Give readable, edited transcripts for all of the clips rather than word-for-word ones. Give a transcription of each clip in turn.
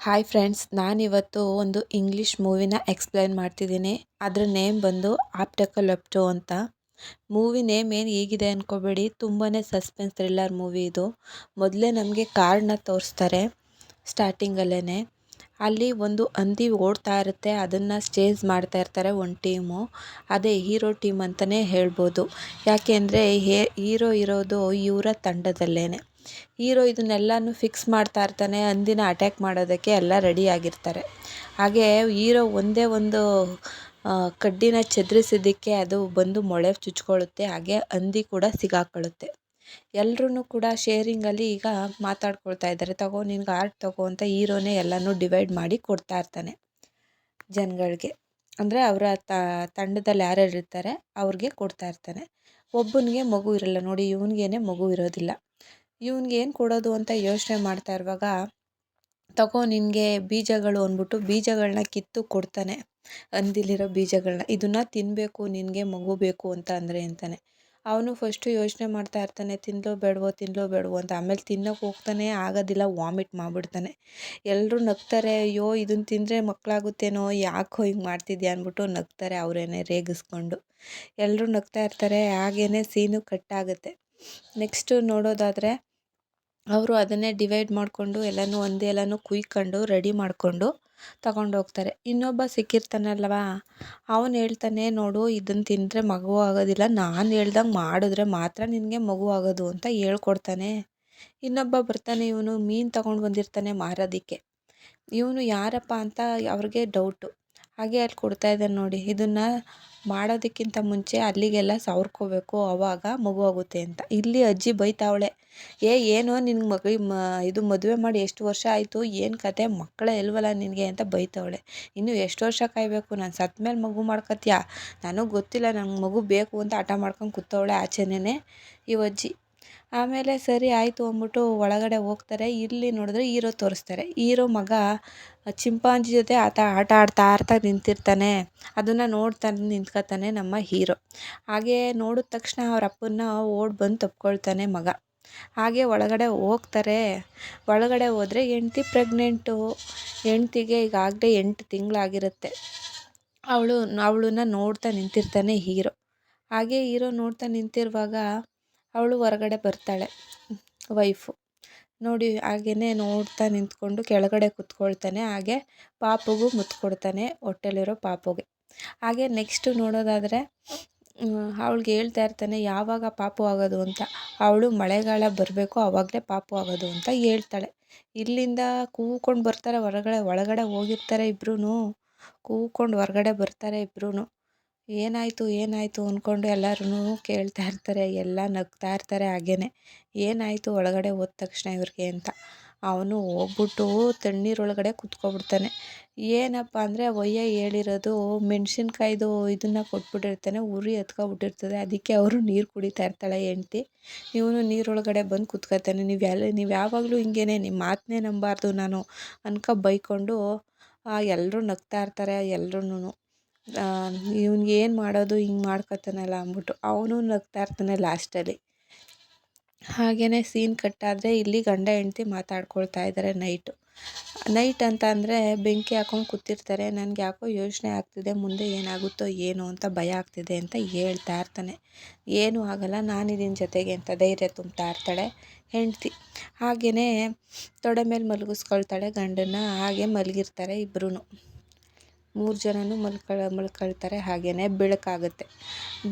Hi friends, ನಾನಿವತ್ತು ಒಂದು English ಮೂವಿನ explain ಮಾಡ್ತಿದ್ದೀನಿ. ಅದ್ರ ನೇಮ್ ಬಂದು ಆಪ್ಟಕಲ್ ಲೆಪ್ಟೋ ಅಂತ. ಮೂವಿ ನೇಮ್ ಏನು ಹೀಗಿದೆ ಅಂದ್ಕೋಬೇಡಿ, ತುಂಬಾ ಸಸ್ಪೆನ್ಸ್ ಥ್ರಿಲ್ಲರ್ ಮೂವಿ ಇದು. ಮೊದಲೇ ನಮಗೆ ಕಾರ್ಡ್ನ ತೋರಿಸ್ತಾರೆ ಸ್ಟಾರ್ಟಿಂಗಲ್ಲೇ. ಅಲ್ಲಿ ಒಂದು ಹಂದಿ ಓಡ್ತಾ ಇರುತ್ತೆ, ಅದನ್ನು ಚೇಸ್ ಮಾಡ್ತಾ ಇರ್ತಾರೆ ಒಂದು ಟೀಮು. ಅದೇ ಹೀರೋ ಟೀಮ್ ಅಂತಲೇ ಹೇಳ್ಬೋದು. ಯಾಕೆಂದರೆ ಹೀರೋ ಇರೋದು ಇವರ ತಂಡದಲ್ಲೇ. ಹೀರೋ ಇದನ್ನೆಲ್ಲನೂ ಫಿಕ್ಸ್ ಮಾಡ್ತಾ ಇರ್ತಾನೆ, ಹಂದಿನ ಅಟ್ಯಾಕ್ ಮಾಡೋದಕ್ಕೆ ಎಲ್ಲ ರೆಡಿ ಆಗಿರ್ತಾರೆ. ಹಾಗೆ ಹೀರೋ ಒಂದೇ ಒಂದು ಕಡ್ಡಿನ ಚದುರಿಸಿದ್ದಕ್ಕೆ ಅದು ಬಂದು ಮೊಳೆ ಚುಚ್ಕೊಳ್ಳುತ್ತೆ. ಹಾಗೆ ಹಂದಿ ಕೂಡ ಸಿಗಾಕೊಳ್ಳುತ್ತೆ. ಎಲ್ಲರೂ ಕೂಡ ಶೇರಿಂಗಲ್ಲಿ ಈಗ ಮಾತಾಡ್ಕೊಳ್ತಾ ಇದ್ದಾರೆ, ತಗೋ ನಿನ್ಗೆ ಆರ್ಟ್ ತಗೋ ಅಂತ ಹೀರೋನೇ ಎಲ್ಲನೂ ಡಿವೈಡ್ ಮಾಡಿ ಕೊಡ್ತಾ ಇರ್ತಾನೆ ಜನಗಳಿಗೆ. ಅಂದರೆ ಅವರ ತಂಡದಲ್ಲಿ ಯಾರ್ಯಾರು ಇರ್ತಾರೆ ಅವ್ರಿಗೆ ಕೊಡ್ತಾ ಇರ್ತಾನೆ. ಒಬ್ಬನಿಗೆ ಮಗು ಇರಲ್ಲ ನೋಡಿ, ಇವನಿಗೇನೆ ಮಗು ಇರೋದಿಲ್ಲ. ಇವನಿಗೆ ಏನು ಕೊಡೋದು ಅಂತ ಯೋಚನೆ ಮಾಡ್ತಾ ಇರುವಾಗ, ತಗೋ ನಿನಗೆ ಬೀಜಗಳು ಅಂದ್ಬಿಟ್ಟು ಬೀಜಗಳನ್ನ ಕಿತ್ತು ಕೊಡ್ತಾನೆ. ಹಂದಿಲಿರೋ ಬೀಜಗಳನ್ನ, ಇದನ್ನು ತಿನ್ನಬೇಕು, ನಿನಗೆ ಮಗು ಬೇಕು ಅಂತ ಅಂದರೆ ಅಂತಾನೆ. ಅವನು ಫಸ್ಟು ಯೋಚನೆ ಮಾಡ್ತಾ ಇರ್ತಾನೆ, ತಿನ್ನಲೋ ಬೇಡವೋ ಅಂತ. ಆಮೇಲೆ ತಿನ್ನೋಕೆ ಹೋಗ್ತಾನೆ, ಆಗೋದಿಲ್ಲ, ವಾಮಿಟ್ ಮಾಡಿಬಿಡ್ತಾನೆ. ಎಲ್ಲರೂ ನಗ್ತಾರೆ, ಅಯ್ಯೋ ಇದನ್ನು ತಿಂದರೆ ಮಕ್ಕಳಾಗುತ್ತೇನೋ, ಯಾಕೋ ಹಿಂಗೆ ಮಾಡ್ತಿದ್ಯಾ ಅಂದ್ಬಿಟ್ಟು ನಗ್ತಾರೆ ಅವರೇನೆ ರೇಗಿಸ್ಕೊಂಡು. ಎಲ್ಲರೂ ನಗ್ತಾ ಇರ್ತಾರೆ. ಹಾಗೇ ಸೀನು ಕಟ್ಟಾಗುತ್ತೆ. ನೆಕ್ಸ್ಟು ನೋಡೋದಾದರೆ, ಅವರು ಅದನ್ನೇ ಡಿವೈಡ್ ಮಾಡಿಕೊಂಡು ಎಲ್ಲನೂ ಕುಯ್ಕೊಂಡು ರೆಡಿ ಮಾಡಿಕೊಂಡು ತಗೊಂಡೋಗ್ತಾರೆ. ಇನ್ನೊಬ್ಬ ಸಿಕ್ಕಿರ್ತಾನಲ್ವಾ, ಅವನು ಹೇಳ್ತಾನೆ, ನೋಡು ಇದನ್ನು ತಿಂದರೆ ಮಗು ಆಗೋದಿಲ್ಲ, ನಾನು ಹೇಳ್ದಂಗೆ ಮಾಡಿದ್ರೆ ಮಾತ್ರ ನಿನಗೆ ಮಗು ಆಗೋದು ಅಂತ ಹೇಳ್ಕೊಡ್ತಾನೆ. ಇನ್ನೊಬ್ಬ ಬರ್ತಾನೆ, ಇವನು ಮೀನು ತಗೊಂಡು ಬಂದಿರ್ತಾನೆ ಮಾರೋದಕ್ಕೆ. ಇವನು ಯಾರಪ್ಪ ಅಂತ ಅವ್ರಿಗೆ ಡೌಟು. ಹಾಗೆ ಅಲ್ಲಿ ಕೊಡ್ತಾ ಇದ್ದಾನೆ ನೋಡಿ, ಇದನ್ನು ಮಾಡೋದಕ್ಕಿಂತ ಮುಂಚೆ ಅಲ್ಲಿಗೆಲ್ಲ ಸವರ್ಕೋಬೇಕು, ಆವಾಗ ಮಗು ಆಗುತ್ತೆ ಅಂತ. ಇಲ್ಲಿ ಅಜ್ಜಿ ಬೈತಾವಳೆ, ಏನೋ ನಿನ್ಗೆ ಇದು ಮದುವೆ ಮಾಡಿ ಎಷ್ಟು ವರ್ಷ ಆಯಿತು, ಏನು ಕತೆ, ಮಕ್ಕಳೇ ಇಲ್ವಲ್ಲ ನಿನಗೆ ಅಂತ ಬೈತಾವಳೆ. ಇನ್ನು ಎಷ್ಟು ವರ್ಷ ಕಾಯಬೇಕು, ನಾನು ಸತ್ತ ಮೇಲೆ ಮಗು ಮಾಡ್ಕೊತೀಯಾ, ನನಗೆ ಗೊತ್ತಿಲ್ಲ, ನಂಗೆ ಮಗು ಬೇಕು ಅಂತ ಹಠ ಮಾಡ್ಕೊಂಡು ಕೂತವಳೆ ಆಚೆನೇ ಈ ಅಜ್ಜಿ. ಆಮೇಲೆ ಸರಿ ಆಯಿತು ಅಂದ್ಬಿಟ್ಟು ಒಳಗಡೆ ಹೋಗ್ತಾರೆ. ಇಲ್ಲಿ ನೋಡಿದ್ರೆ ಹೀರೋ ತೋರಿಸ್ತಾರೆ. ಹೀರೋ ಮಗ ಚಿಂಪಾಂಜಿ ಜೊತೆ ಆಟ ಆಡ್ತಾ ನಿಂತಿರ್ತಾನೆ. ಅದನ್ನು ನೋಡ್ತಾ ನಿಂತ್ಕೊತಾನೆ ನಮ್ಮ ಹೀರೋ. ಹಾಗೆ ನೋಡಿದ ತಕ್ಷಣ ಅವ್ರ ಅಪ್ಪನ್ನ ಓಡಿ ಬಂದು ತಪ್ಕೊಳ್ತಾನೆ ಮಗ. ಹಾಗೆ ಒಳಗಡೆ ಹೋಗ್ತಾರೆ. ಒಳಗಡೆ ಹೋದರೆ ಹೆಂಡ್ತಿ ಪ್ರೆಗ್ನೆಂಟು. ಹೆಂಡ್ತಿಗೆ ಈಗಾಗಲೇ 8 ತಿಂಗಳಾಗಿರುತ್ತೆ. ಅವಳನ್ನ ನೋಡ್ತಾ ನಿಂತಿರ್ತಾನೆ ಹೀರೋ. ಹಾಗೆ ಹೀರೋ ನೋಡ್ತಾ ನಿಂತಿರುವಾಗ ಅವಳು ಹೊರಗಡೆ ಬರ್ತಾಳೆ, ವೈಫು. ನೋಡಿ ಹಾಗೆಯೇ ನೋಡ್ತಾ ನಿಂತ್ಕೊಂಡು ಕೆಳಗಡೆ ಕೂತ್ಕೊಳ್ತಾನೆ. ಹಾಗೆ ಪಾಪುಗೂ ಮುತ್ತು ಕೊಡ್ತಾನೆ, ಹೊಟ್ಟೆಲಿರೋ ಪಾಪುಗೆ. ಹಾಗೆ ನೆಕ್ಸ್ಟು ನೋಡೋದಾದರೆ, ಅವಳಿಗೆ ಹೇಳ್ತಾ ಇರ್ತಾನೆ ಯಾವಾಗ ಪಾಪು ಆಗೋದು ಅಂತ. ಅವಳು ಮಳೆಗಾಲ ಬರಬೇಕು ಆವಾಗಲೇ ಪಾಪು ಆಗೋದು ಅಂತ ಹೇಳ್ತಾಳೆ. ಇಲ್ಲಿಂದ ಕೂಗ್ಕೊಂಡು ಬರ್ತಾರೆ ಒಳಗಡೆ ಹೋಗಿರ್ತಾರೆ ಇಬ್ಬರೂ. ಕೂಗ್ಕೊಂಡು ಹೊರಗಡೆ ಬರ್ತಾರೆ ಇಬ್ಬರೂ. ಏನಾಯಿತು ಅಂದ್ಕೊಂಡು ಎಲ್ಲರೂ ಕೇಳ್ತಾ ಇರ್ತಾರೆ, ಎಲ್ಲ ನಗ್ತಾ ಇರ್ತಾರೆ. ಹಾಗೇ ಏನಾಯಿತು ಒಳಗಡೆ ಹೋದ ತಕ್ಷಣ ಇವ್ರಿಗೆ ಅಂತ. ಅವನು ಹೋಗ್ಬಿಟ್ಟು ತಣ್ಣೀರೊಳಗಡೆ ಕುತ್ಕೊಬಿಡ್ತಾನೆ. ಏನಪ್ಪ ಅಂದರೆ ಒಯ್ಯ ಹೇಳಿರೋದು ಮೆಣಸಿನ್ಕಾಯ್ದು ಇದನ್ನು ಕೊಟ್ಬಿಟ್ಟಿರ್ತಾನೆ, ಉರಿ ಹತ್ಕೊಬಿಟ್ಟಿರ್ತದೆ. ಅದಕ್ಕೆ ಅವರು ನೀರು ಕುಡಿತಾ ಇರ್ತಾಳೆ ಹೆಂಡ್ತಿ. ಇವನು ನೀರೊಳಗಡೆ ಬಂದು ಕುತ್ಕೊತಾನೆ. ನೀವು ಯಾವಾಗಲೂ ಹಿಂಗೇನೆ, ನಿಮ್ಮ ಮಾತನ್ನೇ ನಂಬಾರ್ದು ನಾನು ಅನ್ಕೊ ಬೈಕೊಂಡು ಎಲ್ಲರೂ ನಗ್ತಾ ಇರ್ತಾರೆ. ಎಲ್ಲರೂ ಇವ್ನಿಗೆ ಏನು ಮಾಡೋದು, ಹಿಂಗೆ ಮಾಡ್ಕೊತಾನಲ್ಲ ಅಂದ್ಬಿಟ್ಟು ಅವನು ನಗ್ತಾ ಇರ್ತಾನೆ ಲಾಸ್ಟಲ್ಲಿ. ಹಾಗೆಯೇ ಸೀನ್ ಕಟ್ಟಾದರೆ ಇಲ್ಲಿ ಗಂಡ ಹೆಂಡ್ತಿ ಮಾತಾಡ್ಕೊಳ್ತಾ ಇದ್ದಾರೆ ನೈಟ್ ಅಂತ ಅಂದರೆ ಬೆಂಕಿ ಹಾಕೊಂಡು ಕೂತಿರ್ತಾರೆ. ನನಗೆ ಯಾಕೋ ಯೋಚನೆ ಆಗ್ತಿದೆ, ಮುಂದೆ ಏನಾಗುತ್ತೋ ಏನೋ ಅಂತ ಭಯ ಆಗ್ತಿದೆ ಅಂತ ಹೇಳ್ತಾ ಇರ್ತಾನೆ. ಏನೂ ಆಗಲ್ಲ, ನಾನಿದ್ದೀನಿ ಜೊತೆಗೆ ಅಂತ ಧೈರ್ಯ ತುಂಬ್ತಾ ಇರ್ತಾಳೆ ಹೆಂಡ್ತಿ. ಹಾಗೆಯೇ ತೊಡೆ ಮೇಲೆ ಮಲಗಿಸ್ಕೊಳ್ತಾಳೆ ಗಂಡನ್ನ. ಹಾಗೆ ಮಲಗಿರ್ತಾರೆ ಇಬ್ಬರೂ. 3 ಜನನೂ ಮಲ್ಕೊಳ್ತಾರೆ. ಹಾಗೆಯೇ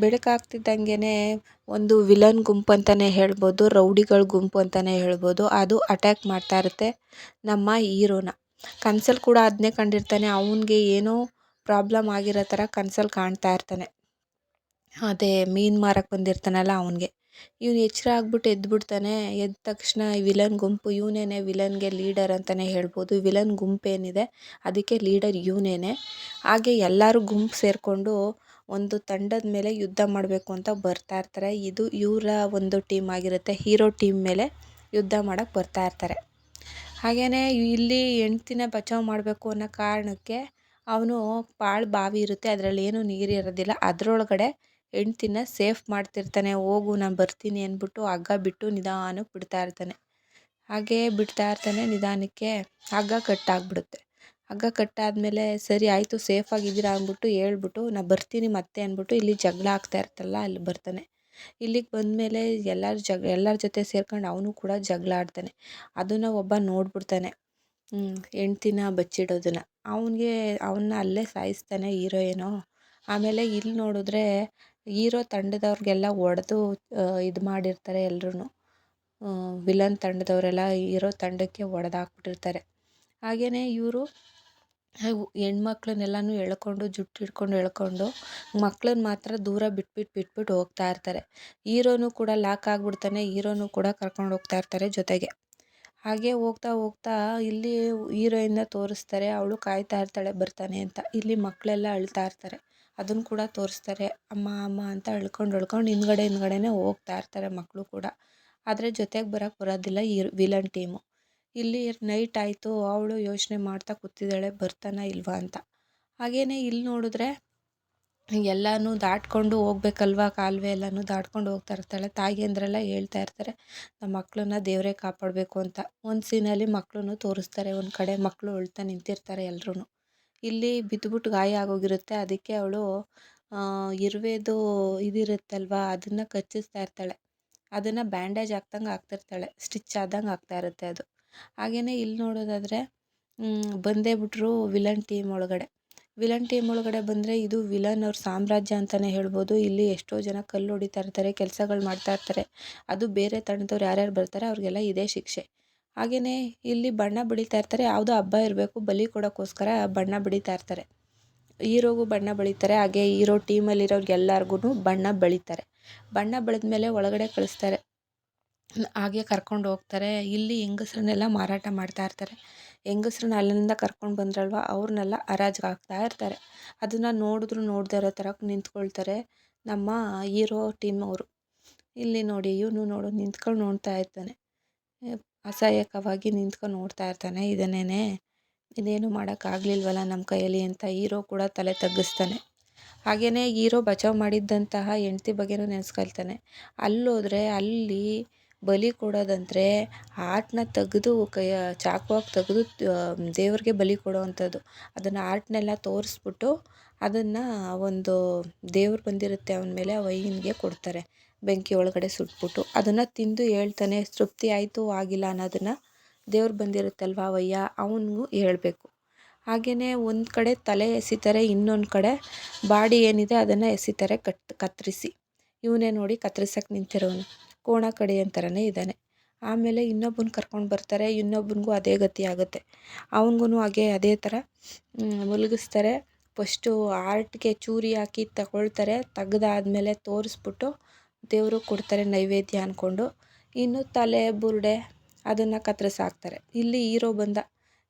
ಬೆಳಕಾಗ್ತಿದ್ದಂಗೆ ಒಂದು ವಿಲನ್ ಗುಂಪು ಅಂತಲೇ ಹೇಳ್ಬೋದು, ರೌಡಿಗಳ ಗುಂಪು ಅಂತಲೇ ಹೇಳ್ಬೋದು. ಅದು ಅಟ್ಯಾಕ್ ಮಾಡ್ತಾ ಇರುತ್ತೆ ನಮ್ಮ ಹೀರೋನ. ಕನ್ಸಲ್ಲಿ ಕೂಡ ಅದನ್ನೇ ಕಂಡಿರ್ತಾನೆ. ಅವನಿಗೆ ಏನೋ ಪ್ರಾಬ್ಲಮ್ ಆಗಿರೋ ಥರ ಕನ್ಸಲ್ಲಿ ಕಾಣ್ತಾ ಇರ್ತಾನೆ. ಅದೇ ಮೀನು ಮಾರಕ್ಕೆ ಬಂದಿರ್ತಾನಲ್ಲ ಅವನಿಗೆ. ಇವನು ಎಚ್ಚರ ಆಗ್ಬಿಟ್ಟು ಎದ್ಬಿಡ್ತಾನೆ. ಎದ್ದ ತಕ್ಷಣ ಈ ವಿಲನ್ ಗುಂಪು, ಇವನೇನೆ ವಿಲನ್ಗೆ ಲೀಡರ್ ಅಂತಲೇ ಹೇಳ್ಬೋದು. ವಿಲನ್ ಗುಂಪೇನಿದೆ ಅದಕ್ಕೆ ಲೀಡರ್ ಇವನೇನೆ. ಹಾಗೆ ಎಲ್ಲರೂ ಗುಂಪು ಸೇರಿಕೊಂಡು ಒಂದು ತಂಡದ ಮೇಲೆ ಯುದ್ಧ ಮಾಡಬೇಕು ಅಂತ ಬರ್ತಾ ಇರ್ತಾರೆ. ಇದು ಇವರ ಒಂದು ಟೀಮ್ ಆಗಿರುತ್ತೆ. ಹೀರೋ ಟೀಮ್ ಮೇಲೆ ಯುದ್ಧ ಮಾಡೋಕ್ಕೆ ಬರ್ತಾ ಇರ್ತಾರೆ. ಹಾಗೆಯೇ ಇಲ್ಲಿ ಹೆಂಡ್ತಿನ ಬಚಾವ್ ಮಾಡಬೇಕು ಅನ್ನೋ ಕಾರಣಕ್ಕೆ ಅವನು ಪಾಳು ಬಾವಿ ಇರುತ್ತೆ, ಅದರಲ್ಲಿ ಏನೂ ನೀರು ಇರೋದಿಲ್ಲ, ಅದರೊಳಗಡೆ ಹೆಂಡ್ತಿನ ಸೇಫ್ ಮಾಡ್ತಿರ್ತಾನೆ. ಹೋಗು ನಾನು ಬರ್ತೀನಿ ಅಂದ್ಬಿಟ್ಟು ಹಗ್ಗ ಬಿಟ್ಟು ನಿಧಾನಕ್ಕೆ ಬಿಡ್ತಾ ಇರ್ತಾನೆ. ಹಾಗೇ ಬಿಡ್ತಾ ಇರ್ತಾನೆ. ನಿಧಾನಕ್ಕೆ ಹಗ್ಗ ಕಟ್ಟಾಗ್ಬಿಡುತ್ತೆ. ಹಗ್ಗ ಕಟ್ಟಾದಮೇಲೆ ಸರಿ ಆಯಿತು ಸೇಫಾಗಿದ್ದೀರಾ ಅಂದ್ಬಿಟ್ಟು ಹೇಳ್ಬಿಟ್ಟು ನಾ ಬರ್ತೀನಿ ಮತ್ತೆ ಅಂದ್ಬಿಟ್ಟು ಇಲ್ಲಿ ಜಗಳ ಆಗ್ತಾ ಇರ್ತಲ್ಲ ಅಲ್ಲಿ ಬರ್ತಾನೆ. ಇಲ್ಲಿಗೆ ಬಂದಮೇಲೆ ಎಲ್ಲರ ಜೊತೆ ಸೇರ್ಕೊಂಡು ಅವನು ಕೂಡ ಜಗಳ ಆಡ್ತಾನೆ. ಅದನ್ನು ಒಬ್ಬ ನೋಡ್ಬಿಡ್ತಾನೆ, ಹೆಂಡ್ತಿನ ಬಚ್ಚಿಡೋದನ್ನು. ಅವನ್ನ ಅಲ್ಲೇ ಸಾಯಿಸ್ತಾನೆ ಹೀರೋ ಏನೋ. ಆಮೇಲೆ ಇಲ್ಲಿ ನೋಡಿದ್ರೆ ಹೀರೋ ತಂಡದವ್ರಿಗೆಲ್ಲ ಹೊಡೆದು ಇದು ಮಾಡಿರ್ತಾರೆ ಎಲ್ರೂ. ವಿಲನ್ ತಂಡದವರೆಲ್ಲ ಹೀರೋ ತಂಡಕ್ಕೆ ಹೊಡೆದಾಕ್ಬಿಟ್ಟಿರ್ತಾರೆ. ಹಾಗೆಯೇ ಇವರು ಹೆಣ್ಮಕ್ಳನ್ನೆಲ್ಲನೂ ಎಳ್ಕೊಂಡು ಜುಟ್ಟು ಹಿಡ್ಕೊಂಡು ಎಳ್ಕೊಂಡು ಮಕ್ಳನ್ನ ಮಾತ್ರ ದೂರ ಬಿಟ್ಬಿಟ್ಟು ಹೋಗ್ತಾ ಇರ್ತಾರೆ. ಹೀರೋನು ಕೂಡ ಲಾಕ್ ಆಗಿಬಿಡ್ತಾನೆ. ಹೀರೋನು ಕೂಡ ಕರ್ಕೊಂಡು ಹೋಗ್ತಾ ಇರ್ತಾರೆ ಜೊತೆಗೆ. ಹಾಗೆ ಹೋಗ್ತಾ ಹೋಗ್ತಾ ಇಲ್ಲಿ ಹೀರೋಯಿನ್ನ ತೋರಿಸ್ತಾರೆ. ಅವಳು ಕಾಯ್ತಾ ಇರ್ತಾಳೆ ಬರ್ತಾನೆ ಅಂತ. ಇಲ್ಲಿ ಮಕ್ಕಳೆಲ್ಲ ಅಳ್ತಾ ಇರ್ತಾರೆ. ಅದನ್ನು ಕೂಡ ತೋರಿಸ್ತಾರೆ. ಅಮ್ಮ ಅಮ್ಮ ಅಂತ ಅಳ್ಕೊಂಡು ಹಿಂದ್ಗಡೆನೇ ಹೋಗ್ತಾ ಇರ್ತಾರೆ ಮಕ್ಕಳು ಕೂಡ. ಆದರೆ ಜೊತೆಗೆ ಬರೋದಿಲ್ಲ ಈ ವಿಲನ್ ಟೀಮು. ಇಲ್ಲಿ ನೈಟ್ ಆಯಿತು. ಅವಳು ಯೋಚನೆ ಮಾಡ್ತಾ ಕೂತಿದ್ದಾಳೆ ಬರ್ತಾನ ಇಲ್ವಾ ಅಂತ. ಹಾಗೆಯೇ ಇಲ್ಲಿ ನೋಡಿದ್ರೆ ಎಲ್ಲನೂ ದಾಟ್ಕೊಂಡು ಹೋಗ್ಬೇಕಲ್ವಾ, ಕಾಲುವೆ ಎಲ್ಲನೂ ದಾಟ್ಕೊಂಡು ಹೋಗ್ತಾ ಇರ್ತಾಳೆ. ತಾಯಿಯಂದ್ರೆಲ್ಲ ಹೇಳ್ತಾ ಇರ್ತಾರೆ ನಮ್ಮ ಮಕ್ಕಳನ್ನ ದೇವರೇ ಕಾಪಾಡಬೇಕು ಅಂತ. ಒಂದು ಸೀನಲ್ಲಿ ಮಕ್ಕಳನ್ನು ತೋರಿಸ್ತಾರೆ. ಒಂದು ಕಡೆ ಮಕ್ಕಳು ಅಳ್ತಾ ನಿಂತಿರ್ತಾರೆ ಎಲ್ರೂ. ಇಲ್ಲಿ ಬಿದ್ದುಬಿಟ್ಟು ಗಾಯ ಆಗೋಗಿರುತ್ತೆ. ಅದಕ್ಕೆ ಅವಳು ಇರುವೆದು ಇದಿರುತ್ತಲ್ವ ಅದನ್ನು ಕಚ್ಚಿಸ್ತಾ ಇರ್ತಾಳೆ. ಅದನ್ನು ಬ್ಯಾಂಡೇಜ್ ಹಾಕ್ದಂಗೆ ಆಗ್ತಿರ್ತಾಳೆ. ಸ್ಟಿಚ್ ಆದಂಗೆ ಆಗ್ತಾ ಇರುತ್ತೆ ಅದು. ಹಾಗೆಯೇ ಇಲ್ಲಿ ನೋಡೋದಾದರೆ ಬಂದೇ ಬಿಟ್ರು ವಿಲನ್ ಟೀಮ್ ಒಳಗಡೆ ಬಂದರೆ ಇದು ವಿಲನ್ ಅವ್ರ ಸಾಮ್ರಾಜ್ಯ ಅಂತಲೇ ಹೇಳ್ಬೋದು. ಇಲ್ಲಿ ಎಷ್ಟೋ ಜನ ಕಲ್ಲು ಹೊಡಿತಾ ಇರ್ತಾರೆ, ಕೆಲಸಗಳು ಮಾಡ್ತಾ ಇರ್ತಾರೆ. ಅದು ಬೇರೆ ತಂಡದವ್ರು ಯಾರ್ಯಾರು ಬರ್ತಾರೆ ಅವ್ರಿಗೆಲ್ಲ ಇದೇ ಶಿಕ್ಷೆ. ಹಾಗೆಯೇ ಇಲ್ಲಿ ಬಣ್ಣ ಬಳಿತಾ ಇರ್ತಾರೆ. ಯಾವುದೋ ಹಬ್ಬ ಇರಬೇಕು, ಬಲಿ ಕೊಡೋಕ್ಕೋಸ್ಕರ ಬಣ್ಣ ಬಳಿತಾ ಇರ್ತಾರೆ. ಹೀರೋಗೂ ಬಣ್ಣ ಬಳಿತಾರೆ. ಹಾಗೆ ಹೀರೋ ಟೀಮಲ್ಲಿರೋರ್ಗೆಲ್ಲರಿಗೂ ಬಣ್ಣ ಬಳಿತಾರೆ. ಬಣ್ಣ ಬಳಿದ್ಮೇಲೆ ಒಳಗಡೆ ಕಳಿಸ್ತಾರೆ. ಹಾಗೆ ಕರ್ಕೊಂಡು ಹೋಗ್ತಾರೆ. ಇಲ್ಲಿ ಹೆಂಗಸ್ರನ್ನೆಲ್ಲ ಮಾರಾಟ ಮಾಡ್ತಾ ಇರ್ತಾರೆ. ಹೆಂಗಸ್ರನ್ನ ಅಲ್ಲಿಂದ ಕರ್ಕೊಂಡು ಬಂದ್ರಲ್ವ ಅವ್ರನ್ನೆಲ್ಲ ಹರಾಜಿಗೆ ಹಾಕ್ತಾ ಇರ್ತಾರೆ. ಅದನ್ನು ನೋಡದೇ ಇರೋ ಥರ ನಿಂತ್ಕೊಳ್ತಾರೆ ನಮ್ಮ ಹೀರೋ ಟೀಮ್ ಅವರು. ಇಲ್ಲಿ ನೋಡಿ ಇವನು ನಿಂತ್ಕೊಂಡು ನೋಡ್ತಾ ಇರ್ತಾನೆ. ಅಸಹಾಯಕವಾಗಿ ನಿಂತ್ಕೊಂಡು ನೋಡ್ತಾ ಇರ್ತಾನೆ. ಇದನ್ನೇನೆ ಇನ್ನೇನು ಮಾಡೋಕ್ಕಾಗಲಿಲ್ವಲ್ಲ ನಮ್ಮ ಕೈಯಲ್ಲಿ ಅಂತ ಹೀರೋ ಕೂಡ ತಲೆ ತಗ್ಗಿಸ್ತಾನೆ. ಹಾಗೆಯೇ ಹೀರೋ ಬಚಾವ್ ಮಾಡಿದ್ದಂತಹ ಹೆಂಡ್ತಿ ಬಗ್ಗೆನೂ ನೆನೆಸ್ಕೊಳ್ತಾನೆ. ಅಲ್ಲೋದ್ರೆ ಅಲ್ಲಿ ಬಲಿ ಕೊಡೋದಂದರೆ ಹಾರ್ಟ್ನ ತೆಗೆದು ಚಾಕುವಾಗಿ ತೆಗೆದು ದೇವ್ರಿಗೆ ಬಲಿ ಕೊಡೋವಂಥದ್ದು. ಅದನ್ನು ಹಾರ್ಟ್ನೆಲ್ಲ ತೋರಿಸ್ಬಿಟ್ಟು ಅದನ್ನು ಒಂದು ದೇವ್ರು ಬಂದಿರುತ್ತೆ ಅವನ ಮೇಲೆ, ಆ ವೈನ್ಗೆ ಕೊಡ್ತಾರೆ ಬೆಂಕಿ ಒಳಗಡೆ ಸುಟ್ಬಿಟ್ಟು. ಅದನ್ನು ತಿಂದು ಹೇಳ್ತಾನೆ ತೃಪ್ತಿ ಆಯಿತು ಆಗಿಲ್ಲ ಅನ್ನೋದನ್ನು ದೇವ್ರು ಬಂದಿರುತ್ತಲ್ವ ವಯ್ಯ ಅವನಿಗೂ ಹೇಳಬೇಕು. ಹಾಗೆಯೇ ಒಂದು ಕಡೆ ತಲೆ ಎಸಿತಾರೆ, ಇನ್ನೊಂದು ಕಡೆ ಬಾಡಿ ಏನಿದೆ ಅದನ್ನು ಎಸಿತಾರೆ ಕತ್ತರಿಸಿ. ಇವನೇ ನೋಡಿ ಕತ್ತರಿಸಕ್ಕೆ ನಿಂತಿರೋನು ಕೋಣ ಕಡಿ ಅಂತಾರನೇ ಇದ್ದಾನೆ. ಆಮೇಲೆ ಇನ್ನೊಬ್ಬನ ಕರ್ಕೊಂಡು ಬರ್ತಾರೆ. ಇನ್ನೊಬ್ಬನಿಗೂ ಅದೇ ಗತಿ ಆಗುತ್ತೆ. ಅವನಿಗೂ ಅದೇ ಥರ ಮುಳುಗಿಸ್ತಾರೆ. ಫಸ್ಟು ಆರ್ಟ್ಗೆ ಚೂರಿ ಹಾಕಿ ತಗೊಳ್ತಾರೆ. ತೆಗ್ದಾದ್ಮೇಲೆ ತೋರಿಸ್ಬಿಟ್ಟು ದೇವರು ಕೊಡ್ತಾರೆ ನೈವೇದ್ಯ ಅಂದ್ಕೊಂಡು. ಇನ್ನು ತಲೆ ಬುರುಡೆ ಅದನ್ನು ಕತ್ತರಿಸಾಕ್ತಾರೆ. ಇಲ್ಲಿ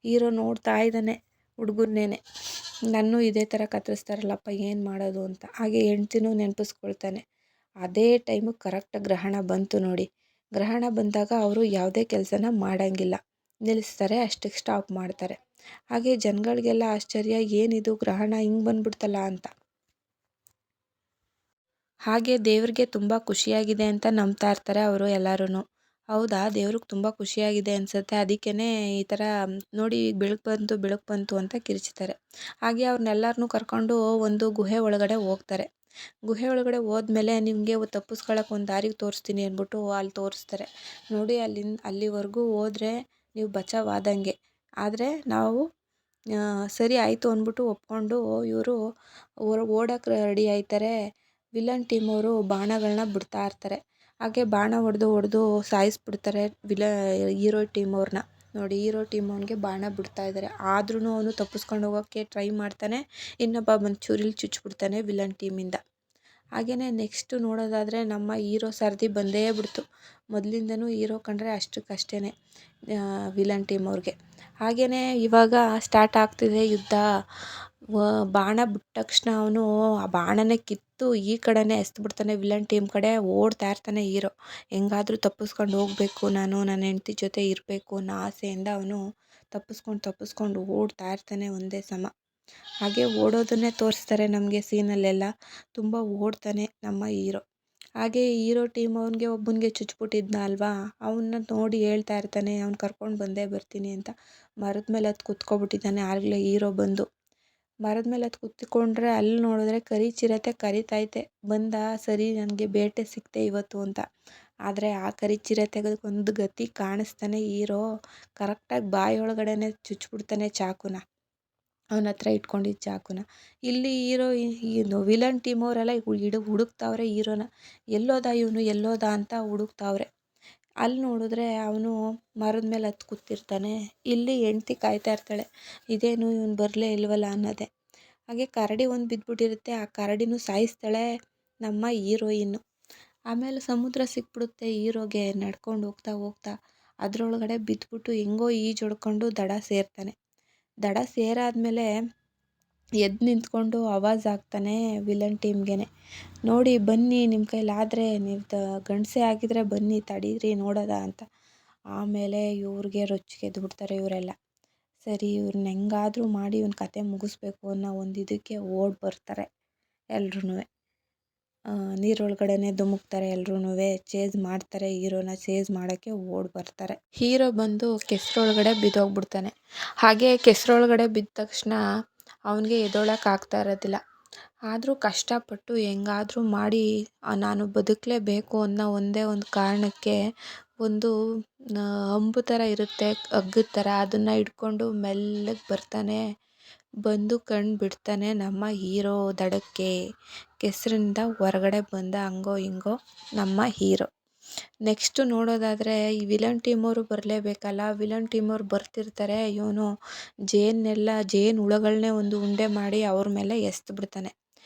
ಹೀರೋ ನೋಡ್ತಾ ಇದ್ದಾನೆ ಹುಡುಗನ್ನೇನೆ, ನನ್ನೂ ಇದೇ ಥರ ಕತ್ತರಿಸ್ತಾರಲ್ಲಪ್ಪ ಏನು ಮಾಡೋದು ಅಂತ. ಹಾಗೆ ಹೆಂಡ್ತಿನೂ ನೆನಪಿಸ್ಕೊಳ್ತಾನೆ. ಅದೇ ಟೈಮಿಗೆ ಕರೆಕ್ಟ್ ಗ್ರಹಣ ಬಂತು ನೋಡಿ. ಗ್ರಹಣ ಬಂದಾಗ ಅವರು ಯಾವುದೇ ಕೆಲಸನ ಮಾಡೋಂಗಿಲ್ಲ, ನಿಲ್ಲಿಸ್ತಾರೆ, ಅಷ್ಟಕ್ಕೆ ಸ್ಟಾಪ್ ಮಾಡ್ತಾರೆ. ಹಾಗೆ ಜನಗಳಿಗೆಲ್ಲ ಆಶ್ಚರ್ಯ, ಏನಿದು ಗ್ರಹಣ ಹಿಂಗೆ ಬಂದ್ಬಿಡ್ತಲ್ಲ ಅಂತ. ಹಾಗೆ ದೇವ್ರಿಗೆ ತುಂಬ ಖುಷಿಯಾಗಿದೆ ಅಂತ ನಂಬ್ತಾ ಇರ್ತಾರೆ ಅವರು ಎಲ್ಲರೂ. ಹೌದಾ, ದೇವ್ರಿಗೆ ತುಂಬ ಖುಷಿಯಾಗಿದೆ ಅನಿಸುತ್ತೆ, ಅದಕ್ಕೇ ಈ ಥರ ನೋಡಿ ಬೆಳಕು ಬಂತು ಅಂತ ಕಿರ್ಚ್ತಾರೆ. ಹಾಗೆ ಅವ್ರನ್ನೆಲ್ಲರನ್ನೂ ಕರ್ಕೊಂಡು ಒಂದು ಗುಹೆ ಒಳಗಡೆ ಹೋಗ್ತಾರೆ. ಗುಹೆ ಒಳಗಡೆ ಹೋದ್ಮೇಲೆ ನಿಮಗೆ ತಪ್ಪಿಸ್ಕೊಳಕ್ಕೆ ಒಂದು ದಾರಿ ತೋರಿಸ್ತೀನಿ ಅಂದ್ಬಿಟ್ಟು ಅಲ್ಲಿ ತೋರಿಸ್ತಾರೆ. ನೋಡಿ ಅಲ್ಲಿವರೆಗೂ ಹೋದರೆ ನೀವು ಬಚಾವಾದಂಗೆ. ಆದರೆ ನಾವು ಸರಿ ಆಯಿತು ಅಂದ್ಬಿಟ್ಟು ಒಪ್ಕೊಂಡು ಇವರು ಓಡೋಕ್ಕೆ ರೆಡಿ ಆಯ್ತಾರೆ. ವಿಲನ್ ಟೀಮವರು ಬಾಣಗಳನ್ನ ಬಿಡ್ತಾ ಇರ್ತಾರೆ. ಹಾಗೆ ಬಾಣ ಹೊಡೆದು ಸಾಯಿಸ್ಬಿಡ್ತಾರೆ ಹೀರೋ ಟೀಮವ್ರನ್ನ. ನೋಡಿ ಹೀರೋ ಟೀಮ್ ಅವನಿಗೆ ಬಾಣ ಬಿಡ್ತಾ ಇದ್ದಾರೆ. ಆದ್ರೂ ಅವನು ತಪ್ಪಿಸ್ಕೊಂಡು ಹೋಗೋಕ್ಕೆ ಟ್ರೈ ಮಾಡ್ತಾನೆ. ಇನ್ನೊಬ್ಬ ಬಂದು ಚೂರಿಲಿ ಚುಚ್ಚಿಬಿಡ್ತಾನೆ ವಿಲನ್ ಟೀಮಿಂದ. ಹಾಗೆಯೇ ನೆಕ್ಸ್ಟು ನೋಡೋದಾದರೆ ನಮ್ಮ ಹೀರೋ ಸರದಿ ಬಂದೇ ಬಿಡ್ತು. ಮೊದಲಿಂದನೂ ಹೀರೋ ಕಂಡ್ರೆ ಅಷ್ಟಕ್ಕಷ್ಟೇ ವಿಲನ್ ಟೀಮ್ ಅವ್ರಿಗೆ. ಹಾಗೆಯೇ ಇವಾಗ ಸ್ಟಾರ್ಟ್ ಆಗ್ತಿದೆ ಯುದ್ಧ. ಬಾಣ ಬಿಟ್ಟ ತಕ್ಷಣ ಅವನು ಆ ಬಾಣನೇ ಕಿತ್ತು ಈ ಕಡೆನೇ ಎಸ್ದುಬಿಡ್ತಾನೆ ವಿಲನ್ ಟೀಮ್ ಕಡೆ. ಓಡ್ತಾ ಇರ್ತಾನೆ ಹೀರೋ. ಹೆಂಗಾದ್ರೂ ತಪ್ಪಿಸ್ಕೊಂಡು ಹೋಗಬೇಕು, ನಾನು ನನ್ನ ಹೆಂಡ್ತಿ ಜೊತೆ ಇರಬೇಕು ಅನ್ನೋ ಆಸೆಯಿಂದ ಅವನು ತಪ್ಪಿಸ್ಕೊಂಡು ಓಡ್ತಾ ಇರ್ತಾನೆ ಒಂದೇ ಸಮ. ಹಾಗೆ ಓಡೋದನ್ನೇ ತೋರಿಸ್ತಾರೆ ನಮಗೆ ಸೀನಲ್ಲೆಲ್ಲ. ತುಂಬ ಓಡ್ತಾನೆ ನಮ್ಮ ಹೀರೋ. ಹಾಗೆ ಹೀರೋ ಟೀಮ್ ಅವನಿಗೆ ಒಬ್ಬನಿಗೆ ಚುಚ್ಬಿಟ್ಟಿದ್ನ ಅಲ್ವಾ, ಅವನ್ನ ನೋಡಿ ಹೇಳ್ತಾ ಇರ್ತಾನೆ, ಅವ್ನು ಕರ್ಕೊಂಡು ಬಂದೇ ಬರ್ತೀನಿ ಅಂತ. ಮರದ ಮೇಲೆ ಹತ್ತು ಕುತ್ಕೊಬಿಟ್ಟಿದ್ದಾನೆ. ಆಗಲೇ ಹೀರೋ ಬಂದು ಮರದ ಮೇಲೆ ಹತ್ತು ಕುತ್ಕೊಂಡ್ರೆ ಅಲ್ಲಿ ನೋಡಿದ್ರೆ ಕರಿ ಚಿರತೆ ಕರಿತೈತೆ, ಬಂದ ಸರಿ ನನಗೆ ಬೇಟೆ ಸಿಕ್ತೆ ಇವತ್ತು ಅಂತ. ಆದರೆ ಆ ಕರಿ ಚಿರತೆಗೆ ಒಂದು ಗತಿ ಕಾಣಿಸ್ತಾನೆ ಹೀರೋ ಕರೆಕ್ಟಾಗಿ ಬಾಯೊಳಗಡೆನೆ ಚುಚ್ಬಿಡ್ತಾನೆ ಚಾಕುನ, ಅವನ ಹತ್ರ ಇಟ್ಕೊಂಡಿದ್ದ ಚಾಕುನ. ಇಲ್ಲಿ ಹೀರೋ ಏನು ವಿಲನ್ ಟೀಮ್ ಅವರೆಲ್ಲ ಹುಡುಕ್ತಾವ್ರೆ ಹೀರೋನ, ಎಲ್ಲೋದ ಇವನು ಎಲ್ಲೋದ ಅಂತ ಹುಡುಕ್ತಾವ್ರೆ. ಅಲ್ಲಿ ನೋಡಿದ್ರೆ ಅವನು ಮರದ ಮೇಲೆ ಹತ್ತು ಕೂತಿರ್ತಾನೆ. ಇಲ್ಲಿ ಹೆಂಡ್ತಿ ಕಾಯ್ತಾ ಇರ್ತಾಳೆ, ಇದೇನು ಇವನು ಬರಲೇ ಇಲ್ವಲ್ಲ ಅನ್ನೋದೆ. ಹಾಗೆ ಕರಡಿ ಒಂದು ಬಿದ್ದುಬಿಟ್ಟಿರುತ್ತೆ, ಆ ಕರಡಿನೂ ಸಾಯಿಸ್ತಾಳೆ ನಮ್ಮ ಹೀರೋಯಿನ್ನು. ಆಮೇಲೆ ಸಮುದ್ರ ಸಿಕ್ಬಿಡುತ್ತೆ ಹೀರೋಗೆ, ನಡ್ಕೊಂಡು ಹೋಗ್ತಾ ಹೋಗ್ತಾ ಅದರೊಳಗಡೆ ಬಿದ್ದುಬಿಟ್ಟು ಹೆಂಗೋ ಈಜೊಡ್ಕೊಂಡು ದಡ ಸೇರ್ತಾನೆ. ದಡ ಸೇರಾದ್ಮೇಲೆ ಎದ್ದು ನಿಂತ್ಕೊಂಡು ಆವಾಜ್ ಆಗ್ತಾನೆ ವಿಲನ್ ಟೀಮ್ಗೆ, ನೋಡಿ ಬನ್ನಿ ನಿಮ್ಮ ಕೈಲಾದರೆ, ನೀವು ಗಂಡಸೆ ಆಗಿದ್ರೆ ಬನ್ನಿ ತಡೀರಿ ನೋಡೋದ ಅಂತ. ಆಮೇಲೆ ಇವ್ರಿಗೆ ರೊಚ್ಚಿಗೆದ್ಬಿಡ್ತಾರೆ ಇವರೆಲ್ಲ. ಸರಿ ಇವ್ರನ್ನ ಹೆಂಗಾದರೂ ಮಾಡಿ ಇವ್ನ ಕತೆ ಮುಗಿಸ್ಬೇಕು ಅನ್ನೋ ಒಂದು ಇದಕ್ಕೆ ಓಡಿ ಬರ್ತಾರೆ ಎಲ್ರೂ. ನೀರೊಳಗಡೆನೆ ಧುಮುಕ್ತಾರೆ ಎಲ್ರೂ, ಚೇಸ್ ಮಾಡ್ತಾರೆ, ಹೀರೋನ ಚೇಸ್ ಮಾಡೋಕ್ಕೆ ಓಡಿ ಬರ್ತಾರೆ. ಹೀರೋ ಬಂದು ಕೆಸರೊಳಗಡೆ ಬಿದ್ದೋಗ್ಬಿಡ್ತಾನೆ. ಹಾಗೆ ಕೆಸರೊಳಗಡೆ ಬಿದ್ದ ತಕ್ಷಣ ಅವನಿಗೆ ಎದ್ದೇಳೋಕೆ ಆಗ್ತಾ ಇರೋದಿಲ್ಲ. ಆದರೂ ಕಷ್ಟಪಟ್ಟು ಹೆಂಗಾದರೂ ಮಾಡಿ ನಾನು ಬದುಕಲೇಬೇಕು ಅನ್ನೋ ಒಂದೇ ಒಂದು ಕಾರಣಕ್ಕೆ ಒಂದು ಅಂಬು ಥರ ಇರುತ್ತೆ, ಹಗ್ಗದ ಥರ, ಅದನ್ನು ಹಿಡ್ಕೊಂಡು ಮೆಲ್ಲಗೆ ಬರ್ತಾನೆ. ಬಂದು ಕಣ್ಣು ಬಿಡ್ತಾನೆ ನಮ್ಮ ಹೀರೋ ದಡಕ್ಕೆ. ಕೆಸರಿಂದ ಹೊರಗಡೆ ಬಂದ ಹಂಗೋ ಹಿಂಗೋ ನಮ್ಮ ಹೀರೋ. ನೆಕ್ಸ್ಟು ನೋಡೋದಾದರೆ ಈ ವಿಲನ್ ಟೀಮವರು ಬರಲೇಬೇಕಲ್ಲ. ವಿಲನ್ ಟೀಮವ್ರು ಬರ್ತಿರ್ತಾರೆ, ಇವನು ಜೇನು ಹುಳಗಳನ್ನೇ ಒಂದು ಉಂಡೆ ಮಾಡಿ ಅವ್ರ ಮೇಲೆ ಎಸ್ದು ಬಿಡ್ತಾನೆ.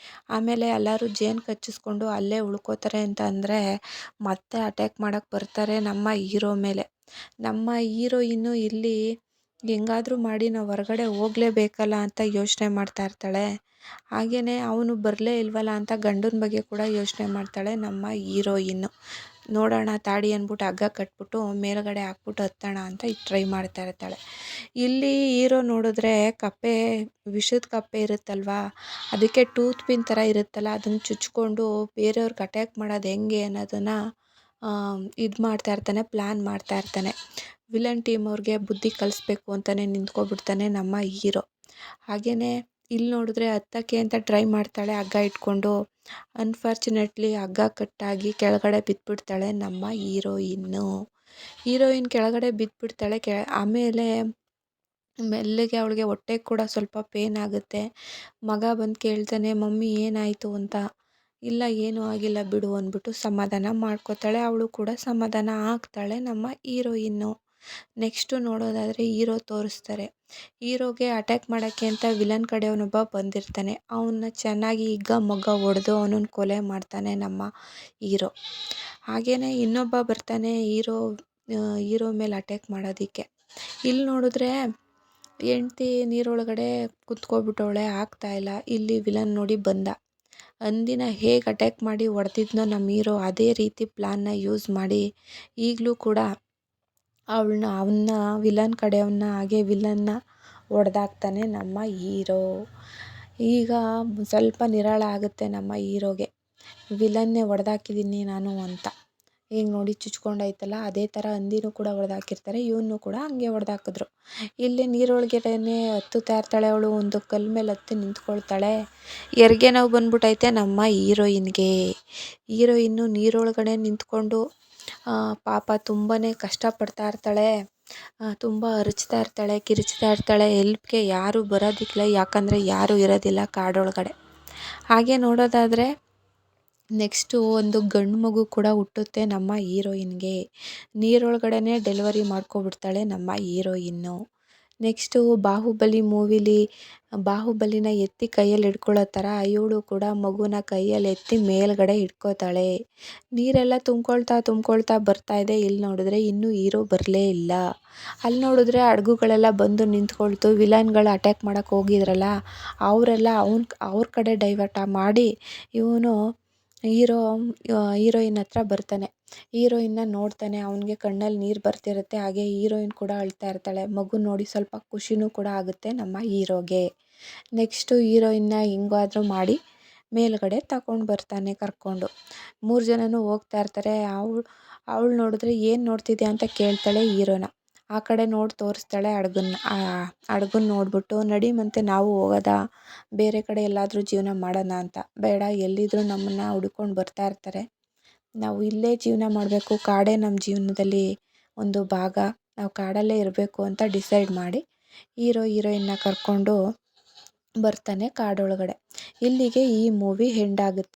ಆಮೇಲೆ ಎಲ್ಲರೂ ಜೇನು ಕಚ್ಚಿಸ್ಕೊಂಡು ಅಲ್ಲೇ ಉಳ್ಕೋತಾರೆ ಅಂತ ಅಂದರೆ ಮತ್ತೆ ಅಟ್ಯಾಕ್ ಮಾಡೋಕ್ಕೆ ಬರ್ತಾರೆ ನಮ್ಮ ಹೀರೋ ಮೇಲೆ. ನಮ್ಮ ಹೀರೋಯಿನ್ನು ಇಲ್ಲಿ ಹೆಂಗಾದರೂ ಮಾಡಿ ನಾವು ಹೊರಗಡೆ ಹೋಗಲೇಬೇಕಲ್ಲ ಅಂತ ಯೋಚನೆ ಮಾಡ್ತಾ ಇರ್ತಾಳೆ. ಹಾಗೆಯೇ ಅವನು ಬರಲೇ ಇಲ್ವಲ್ಲ ಅಂತ ಗಂಡನ ಬಗ್ಗೆ ಕೂಡ ಯೋಚನೆ ಮಾಡ್ತಾಳೆ ನಮ್ಮ ಹೀರೋಯಿನ್ನು. ನೋಡೋಣ ತಾಡಿ ಅಂದ್ಬಿಟ್ಟು ಹಗ್ಗ ಕಟ್ಬಿಟ್ಟು ಮೇಲ್ಗಡೆ ಹಾಕ್ಬಿಟ್ಟು ಹತ್ತೋಣ ಅಂತ ಟ್ರೈ ಮಾಡ್ತಾ ಇರ್ತಾಳೆ. ಇಲ್ಲಿ ಹೀರೋ ನೋಡಿದ್ರೆ ಕಪ್ಪೆ, ವಿಷದ ಕಪ್ಪೆ ಇರುತ್ತಲ್ವಾ, ಅದಕ್ಕೆ ಟೂತ್ ಪಿನ್ ಥರ ಇರುತ್ತಲ್ಲ, ಅದನ್ನು ಚುಚ್ಕೊಂಡು ಬೇರೆಯವ್ರಿಗೆ ಅಟ್ಯಾಕ್ ಮಾಡೋದು ಹೆಂಗೆ ಅನ್ನೋದನ್ನು ಇದು ಮಾಡ್ತಾ ಇರ್ತಾನೆ, ಪ್ಲ್ಯಾನ್ ಮಾಡ್ತಾ ಇರ್ತಾನೆ. ವಿಲನ್ ಟೀಮ್ ಅವ್ರಿಗೆ ಬುದ್ಧಿ ಕಲಿಸ್ಬೇಕು ಅಂತಲೇ ನಿಂತ್ಕೊಬಿಡ್ತಾನೆ ನಮ್ಮ ಹೀರೋ. ಹಾಗೆಯೇ ಇಲ್ಲಿ ನೋಡಿದ್ರೆ ಹತ್ತಕ್ಕೆ ಅಂತ ಟ್ರೈ ಮಾಡ್ತಾಳೆ ಹಗ್ಗ ಇಟ್ಕೊಂಡು. ಅನ್ಫಾರ್ಚುನೇಟ್ಲಿ ಹಗ್ಗ ಕಟ್ಟಾಗಿ ಕೆಳಗಡೆ ಬಿದ್ದುಬಿಡ್ತಾಳೆ ನಮ್ಮ ಹೀರೋಯಿನ್ ಕೆಳಗಡೆ ಬಿದ್ದುಬಿಡ್ತಾಳೆ. ಆಮೇಲೆ ಮೆಲ್ಲಗೆ ಅವಳಿಗೆ ಹೊಟ್ಟೆಗೆ ಕೂಡ ಸ್ವಲ್ಪ ಪೇನ್ ಆಗುತ್ತೆ. ಮಗ ಬಂದು ಕೇಳ್ತಾನೆ, ಮಮ್ಮಿ ಏನಾಯಿತು ಅಂತ. ಇಲ್ಲ ಏನೂ ಆಗಿಲ್ಲ ಬಿಡು ಅಂದ್ಬಿಟ್ಟು ಸಮಾಧಾನ ಮಾಡ್ಕೋತಾಳೆ. ಅವಳು ಕೂಡ ಸಮಾಧಾನ ಆಗ್ತಾಳೆ ನಮ್ಮ ಹೀರೋಯಿನ್ನು. ನೆಕ್ಸ್ಟು ನೋಡೋದಾದರೆ ಹೀರೋ ತೋರಿಸ್ತಾರೆ. ಹೀರೋಗೆ ಅಟ್ಯಾಕ್ ಮಾಡೋಕ್ಕೆ ಅಂತ ವಿಲನ್ ಕಡೆಯವನೊಬ್ಬ ಬಂದಿರ್ತಾನೆ. ಅವನ್ನ ಚೆನ್ನಾಗಿ ಹಿಗ್ಗ ಮೊಗ್ಗ ಹೊಡೆದು ಅವನನ್ನು ಕೊಲೆ ಮಾಡ್ತಾನೆ ನಮ್ಮ ಹೀರೋ. ಹಾಗೆಯೇ ಇನ್ನೊಬ್ಬ ಬರ್ತಾನೆ ಹೀರೋ ಮೇಲೆ ಅಟ್ಯಾಕ್ ಮಾಡೋದಕ್ಕೆ. ಇಲ್ಲಿ ನೋಡಿದ್ರೆ ಹೆಂಡ್ತಿ ನೀರೊಳಗಡೆ ಕುತ್ಕೊಬಿಟ್ಟವಳೆ, ಆಗ್ತಾಯಿಲ್ಲ. ಇಲ್ಲಿ ವಿಲನ್ ನೋಡಿ ಬಂದ. ಅಂದಿನ ಹೇಗೆ ಅಟ್ಯಾಕ್ ಮಾಡಿ ಹೊಡೆದಿದ್ನೋ ನಮ್ಮ ಹೀರೋ, ಅದೇ ರೀತಿ ಪ್ಲ್ಯಾನ್ನ ಯೂಸ್ ಮಾಡಿ ಈಗಲೂ ಕೂಡ ಅವನ್ನ ವಿಲನ್ ಕಡೆಯವನ್ನ ಹಾಗೆ ವಿಲನ್ನ ಹೊಡೆದಾಕ್ತಾನೆ ನಮ್ಮ ಹೀರೋ. ಈಗ ಸ್ವಲ್ಪ ನಿರಾಳ ಆಗುತ್ತೆ ನಮ್ಮ ಹೀರೋಗೆ, ವಿಲನ್ನೇ ಹೊಡೆದಾಕಿದ್ದೀನಿ ನಾನು ಅಂತ. ಈಗ ನೋಡಿ ಚುಚ್ಕೊಂಡೈತಲ್ಲ, ಅದೇ ಥರ ಹಂದಿನೂ ಕೂಡ ಹೊಡೆದಾಕಿರ್ತಾರೆ, ಇವನು ಕೂಡ ಹಂಗೆ ಹೊಡೆದಾಕಿದ್ರು. ಇಲ್ಲಿ ನೀರೊಳಗಡೆನೆ ಹತ್ತುತ್ತಾ ಇರ್ತಾಳೆ ಅವಳು, ಒಂದು ಕಲ್ಲು ಮೇಲೆ ಹತ್ತಿ ನಿಂತ್ಕೊಳ್ತಾಳೆ. ಹೆರಿಗೆ ನೋವು ಬಂದ್ಬಿಟ್ಟೈತೆ ನಮ್ಮ ಹೀರೋಯಿನ್ನು ನೀರೊಳಗಡೆ ನಿಂತ್ಕೊಂಡು ಪಾಪ ತುಂಬಾ ಕಷ್ಟಪಡ್ತಾ ಇರ್ತಾಳೆ. ತುಂಬ ಅರಚ್ತಾ ಇರ್ತಾಳೆ, ಕಿರುಚ್ತಾ ಇರ್ತಾಳೆ. ಹೆಲ್ಪ್ಗೆ ಯಾರೂ ಬರೋದಿಲ್ಲ, ಯಾಕಂದರೆ ಯಾರೂ ಇರೋದಿಲ್ಲ ಕಾಡೊಳಗಡೆ. ಹಾಗೆ ನೋಡೋದಾದರೆ ನೆಕ್ಸ್ಟು ಒಂದು ಗಂಡು ಮಗು ಕೂಡ ಹುಟ್ಟುತ್ತೆ ನಮ್ಮ ಹೀರೋಯಿನ್ಗೆ. ನೀರೊಳಗಡೆನೇ ಡೆಲಿವರಿ ಮಾಡ್ಕೊಬಿಡ್ತಾಳೆ ನಮ್ಮ ಹೀರೋಯಿನ್ನು. ನೆಕ್ಸ್ಟು ಬಾಹುಬಲಿ ಮೂವಿಲಿ ಬಾಹುಬಲಿನ ಎತ್ತಿ ಕೈಯಲ್ಲಿ ಹಿಡ್ಕೊಳ್ಳೋ ಥರ ಇವಳು ಕೂಡ ಮಗುನ ಕೈಯಲ್ಲಿ ಎತ್ತಿ ಮೇಲ್ಗಡೆ ಹಿಡ್ಕೋತಾಳೆ. ನೀರೆಲ್ಲ ತುಂಬ್ಕೊಳ್ತಾ ಬರ್ತಾ ಇದೆ. ಇಲ್ಲಿ ನೋಡಿದ್ರೆ ಇನ್ನೂ ಹೀರೋ ಬರಲೇ ಇಲ್ಲ. ಅಲ್ಲಿ ನೋಡಿದ್ರೆ ಹಡಗುಗಳೆಲ್ಲ ಬಂದು ನಿಂತ್ಕೊಳ್ತು. ವಿಲನ್ಗಳು ಅಟ್ಯಾಕ್ ಮಾಡೋಕ್ಕೆ ಹೋಗಿದ್ರಲ್ಲ, ಅವರೆಲ್ಲ ಅವ್ರ ಕಡೆ ಡೈವರ್ಟ್ ಮಾಡಿ ಇವನು ಹೀರೋಯಿನ್ ಹತ್ರ ಬರ್ತಾನೆ. ಹೀರೋಯಿನ್ನ ನೋಡ್ತಾನೆ, ಅವನಿಗೆ ಕಣ್ಣಲ್ಲಿ ನೀರು ಬರ್ತಿರುತ್ತೆ. ಹಾಗೆ ಹೀರೋಯಿನ್ ಕೂಡ ಅಳ್ತಾ ಇರ್ತಾಳೆ. ಮಗು ನೋಡಿ ಸ್ವಲ್ಪ ಖುಷಿನೂ ಕೂಡ ಆಗುತ್ತೆ ನಮ್ಮ ಹೀರೋಗೆ. ನೆಕ್ಸ್ಟು ಹೀರೋಯಿನ್ನ ಹೆಂಗಾದರೂ ಮಾಡಿ ಮೇಲ್ಗಡೆ ತಗೊಂಡು ಬರ್ತಾನೆ ಕರ್ಕೊಂಡು. 3 ಜನನೂ ಹೋಗ್ತಾ ಇರ್ತಾರೆ. ಅವಳು ನೋಡಿದ್ರೆ ಏನು ನೋಡ್ತಿದ್ಯಾ ಅಂತ ಕೇಳ್ತಾಳೆ ಹೀರೋನ. ಆ ಕಡೆ ನೋಡಿ ತೋರಿಸ್ತಾಳೆ ಹಡ್ಗನ್ನ ನೋಡ್ಬಿಟ್ಟು, ನಡಿಮಂತೆ ನಾವು ಹೋಗೋದಾ, ಬೇರೆ ಕಡೆ ಎಲ್ಲಾದರೂ ಜೀವನ ಮಾಡೋಣ ಅಂತ. ಬೇಡ, ಎಲ್ಲಿದ್ರೂ ನಮ್ಮನ್ನು ಹುಡ್ಕೊಂಡು ಬರ್ತಾ ಇರ್ತಾರೆ, ನಾವು ಇಲ್ಲೇ ಜೀವನ ಮಾಡಬೇಕು, ಕಾಡೇ ನಮ್ಮ ಜೀವನದಲ್ಲಿ ಒಂದು ಭಾಗ, ನಾವು ಕಾಡಲ್ಲೇ ಇರಬೇಕು ಅಂತ ಡಿಸೈಡ್ ಮಾಡಿ ಹೀರೋಯಿನ್ನ ಕರ್ಕೊಂಡು ಬರ್ತಾನೆ ಕಾಡೊಳಗಡೆ. ಇಲ್ಲಿಗೆ ಈ ಮೂವಿ ಎಂಡ್ ಆಗುತ್ತೆ.